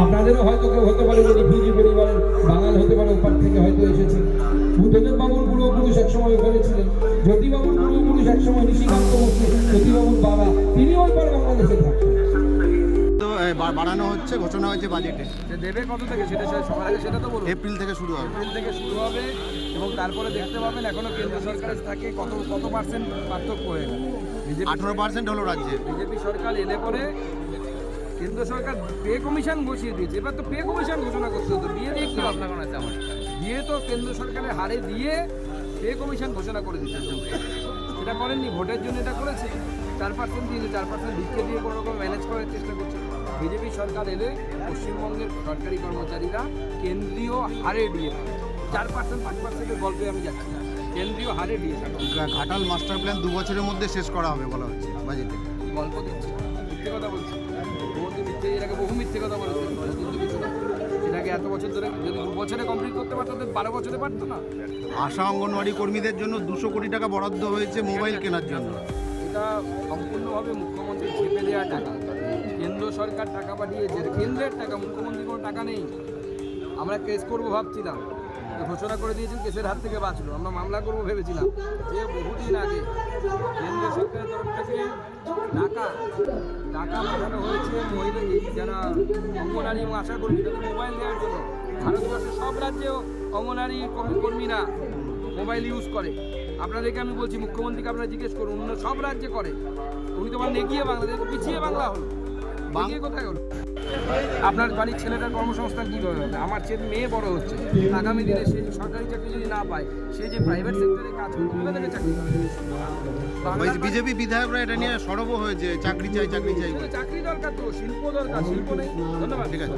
আপনাদেরও হয়তো কেউ হতে পারে যে রিফিউজি পরিবারের বাঙাল হতে পারে, ওপার থেকে হয়তো এসেছেন। বুদ্ধদেব বাবুর পূর্বপুরুষ একসময় ওখানে ছিলেন, জ্যোতিবাবুর পূর্বপুরুষ একসময় নিশিকান্ত মুখী, জ্যোতিবাবুর বাবা, তিনি ওই পার বাংলাদেশে থাকতেন। তো বাড়ানো হচ্ছে, ঘোষণা হয়েছে বাজেটে। দেবে কত থেকে সেটা সবার আগে সেটা তো বলুন। এপ্রিল থেকে শুরু হবে। এপ্রিল থেকে শুরু হবে এবং তারপরে দেখতে পাবেন এখনো কেন্দ্র সরকারের থাকে কত পার্সেন্ট পার্থক্য হয়ে গেল। 18% হলো রাজ্যে। বিজেপি সরকার এলে পরে কেন্দ্র সরকার পে কমিশন বসিয়ে দিয়েছে। এবার তো পে কমিশন ঘোষণা করতে হতো, দিয়ে দিয়ে কি ভাবনা করা আছে আমার দিয়ে তো কেন্দ্র সরকারের হারে দিয়ে পে কমিশন ঘোষণা করে দিতে। সেটা করেননি, ভোটের জন্য এটা করেছে। 4% দিয়েছে, 4% ভিক্ষে দিয়ে কোনো রকম ম্যানেজ করার চেষ্টা করছে। বিজেপি সরকার এলে পশ্চিমবঙ্গের সরকারি কর্মচারীরা কেন্দ্রীয় হারে দিয়ে 4% 5%-এর গল্পে আমি যাচ্ছি না, কেন্দ্রীয় হারে দিয়ে থাকে। ঘাটাল মাস্টার প্ল্যান 2 বছরের মধ্যে শেষ করা হবে বলা হচ্ছে বাজেটে। গল্প দিচ্ছে, মিথ্যে কথা বলছে। মিথ্যে, এর আগে বহু মিথ্যে কথা বলেছে, কিন্তু কিছু না। এটাকে এত বছর ধরে যদি 2 বছরে কমপ্লিট করতে পারতো, 12 বছরে পারতো না। আশা অঙ্গনওয়াড়ি কর্মীদের জন্য 200 কোটি টাকা বরাদ্দ হয়েছে মোবাইল কেনার জন্য। এটা সম্পূর্ণভাবে মুখ্যমন্ত্রী চেপে দেওয়া টাকা। কেন্দ্র সরকার টাকা পাঠিয়েছে, কেন্দ্রের টাকা, মুখ্যমন্ত্রীর কোনো টাকা নেই। আমরা কেস করবো ভাবছিলাম, ঘোষণা করে দিয়েছেন, কেসের হাত থেকে বাঁচলো। আমরা মামলা করবো ভেবেছিলাম, যে বহুদিন আগে কেন্দ্র সরকারের তরফ থেকে টাকা পাঠানো হয়েছে মহিলা যারা অঙ্গনারী এবং আশা কর্মী তাদের মোবাইল দেওয়ার জন্য। ভারতবর্ষের সব রাজ্যেও অঙ্গনারী কর্মীরা মোবাইল ইউজ করে। আপনাদেরকে আমি বলছি, মুখ্যমন্ত্রীকে আপনারা জিজ্ঞেস করুন, অন্য সব রাজ্যে করে। উনি তো নেগিয়ে বাংলাদেশ, পিছিয়ে বাংলা হলো, বাংলা কোথায় হলো? আপনার বাড়ির ছেলেটার কর্মসংস্থান কীভাবে হবে? আমার মেয়ে বড় হচ্ছে, আগামী দিনে সে সরকারি চাকরি যদি না পায়, সে যে প্রাইভেট সেক্টরে কাজ করবে, কোথা থেকে চাকরি পাবে? বিজেপি বিধায়করা এটা নিয়ে সরব হয়েছে, চাকরি চাই। চাকরি দরকার, তো শিল্প দরকার, শিল্প নেই। ধন্যবাদ, ঠিক আছে।